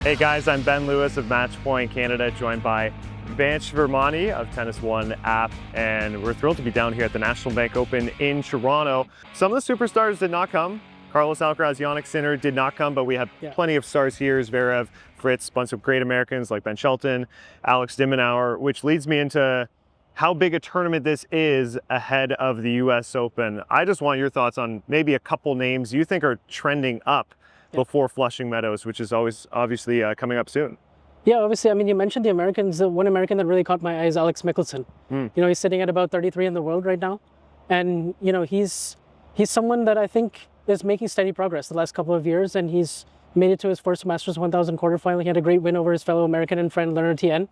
Hey guys, I'm Ben Lewis of Matchpoint Canada, joined by Vansh Vermani of Tennis One app, and we're thrilled to be down here at the National Bank Open in Toronto. Some of the superstars did not come. Carlos Alcaraz, Jannik Sinner did not come, but we have plenty of stars here. Zverev, Fritz, bunch of great Americans like Ben Shelton, Alex de Minaur, which leads me into how big a tournament this is ahead of the US Open. I just want your thoughts on maybe a couple names you think are trending up before Flushing Meadows, which is always obviously coming up soon. Yeah, obviously, I mean, you mentioned the Americans. One American that really caught my eye is Alex Mickelson. You know, he's sitting at about 33 in the world right now. And, you know, he's someone that I think is making steady progress the last couple of years, and he's made it to his first Masters 1000 quarterfinal. He had a great win over his fellow American and friend Leonard Tien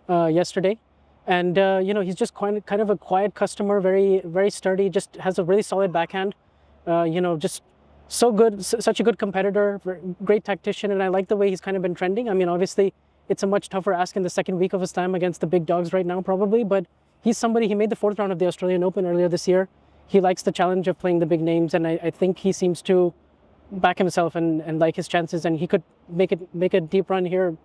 yesterday. And, you know, he's just kind of a quiet customer, very, very sturdy, just has a really solid backhand, you know, just so good, such a good competitor, great tactician, and I like the way he's kind of been trending. I mean, obviously, it's a much tougher ask in the second week of his time against the big dogs right now, probably, but he's somebody, he made the fourth round of the Australian Open earlier this year. He likes the challenge of playing the big names, and I think he seems to back himself and like his chances, and he could make a deep run here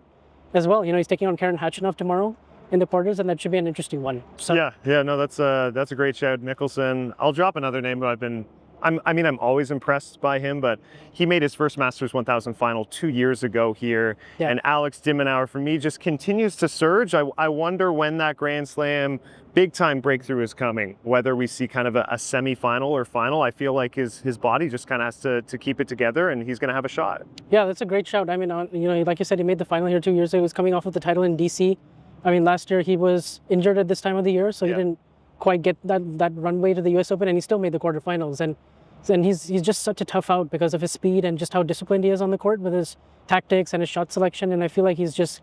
as well. You know, he's taking on Karen Khachanov tomorrow in the quarters, and that should be an interesting one. So no, that's a great shout, Mickelson. I'll drop another name who I'm always impressed by him, but he made his first Masters 1000 final 2 years ago here. And Alex de Minaur, for me, just continues to surge. I wonder when that Grand Slam big time breakthrough is coming, whether we see kind of a semi-final or final. I feel like his body just kind of has to keep it together, and he's going to have a shot. Yeah, that's a great shout. I mean, you know, like you said, he made the final here 2 years ago. He was coming off of the title in DC. I mean, last year he was injured at this time of the year, so he didn't quite get that runway to the US Open, and he still made the quarterfinals. And he's just such a tough out because of his speed and just how disciplined he is on the court with his tactics and his shot selection. And I feel like he's just,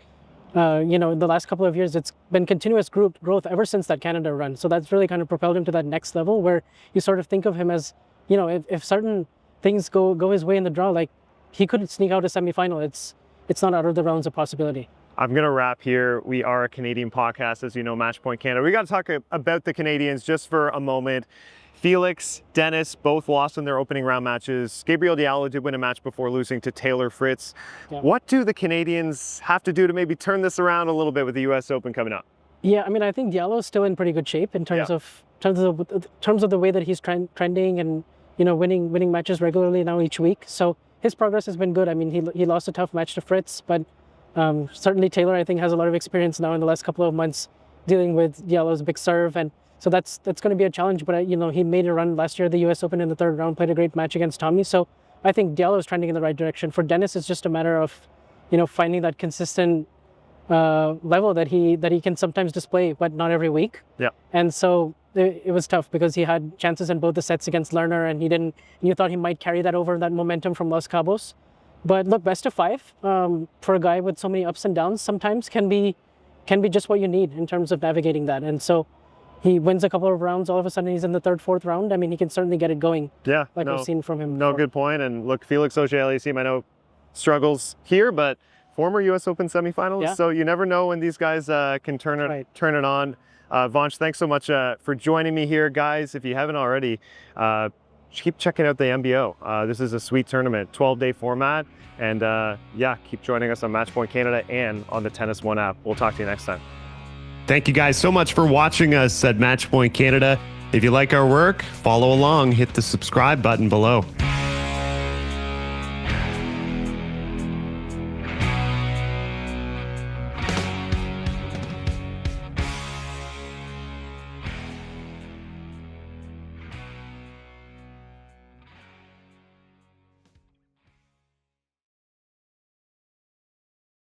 you know, in the last couple of years, it's been continuous growth ever since that Canada run. So that's really kind of propelled him to that next level where you sort of think of him as, you know, if certain things go his way in the draw, like he could sneak out a semifinal. It's not out of the realms of possibility. I'm going to wrap here. We are a Canadian podcast, as you know, Matchpoint Canada. We got to talk about the Canadians just for a moment. Felix, Dennis, both lost in their opening round matches. Gabriel Diallo did win a match before losing to Taylor Fritz. What do the Canadians have to do to maybe turn this around a little bit with the US Open coming up? Yeah, I mean, I think Diallo is still in pretty good shape in terms of the way that he's trending and, you know, winning matches regularly now each week. So his progress has been good. I mean, he lost a tough match to Fritz, but certainly Taylor, I think, has a lot of experience now in the last couple of months dealing with Diallo's big serve, and so that's going to be a challenge. But you know, he made a run last year at the US Open in the third round, played a great match against Tommy. So I think Diallo is trending in the right direction. For Dennis, it's just a matter of, you know, finding that consistent level that he can sometimes display, but not every week. And so it was tough because he had chances in both the sets against Lerner, and you thought he might carry that over, that momentum from Los Cabos. But look, best of five for a guy with so many ups and downs sometimes can be just what you need in terms of navigating that. And so he wins a couple of rounds, all of a sudden he's in the third, fourth round. I mean, he can certainly get it going. We've seen from him before. Good point. And look, Felix Auger-Aliassime, I know struggles here, but former US Open semifinals. So you never know when these guys can turn it on. Vansh, thanks so much for joining me here, guys. If you haven't already, keep checking out the MBO. This is a sweet tournament, 12-day format. And keep joining us on Matchpoint Canada and on the Tennis One app. We'll talk to you next time. Thank you guys so much for watching us at Matchpoint Canada. If you like our work, follow along, hit the subscribe button below.